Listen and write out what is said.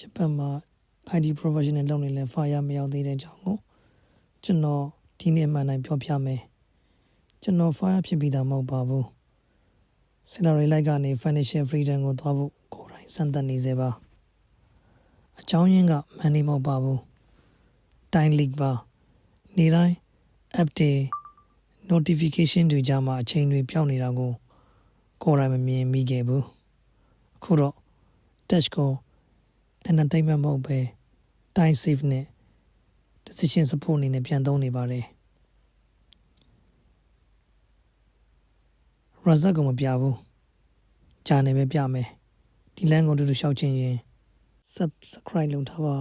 ဂျပန်မှာ ID professional လုပ်နေလဲ fire မရောက်သေးတဲ့အကြောင်းကိုကျွန်တော်ဒီနေ့မှန်တိုင်းပြောပြမယ်ကျွန်တော် fire ဖြစ်ပြီးသားမဟုတ်ပါဘူး salary လိုက်ကနေ financial freedom ကိုသွားဖို့ကိုယ်တိုင်စမ်းသပ်နေစေပါအကြောင်းရင်းကမှန်နေမဟုတ်ပါဘူးတိုင်း leak ပါနေတိုင်း app တွေ notification တွေကြားမှာအချိန်တွေပြောင်းနေတာကိုကိုယ်တိုင်မမြင်မိခဲ့ဘူးအခုတော့ touch ကို entertainment မဟုတ်ပဲတိုင်း safe နဲ့ decision support အနေနဲ့ပြန်သုံးနေပါတယ် result ကိုမပြဘူးဂျာနယ်ပဲပြမယ်ဒီလမ်းကိုတူတူရှောက်ချင်ရင် subscribe လုပ်ထားပါ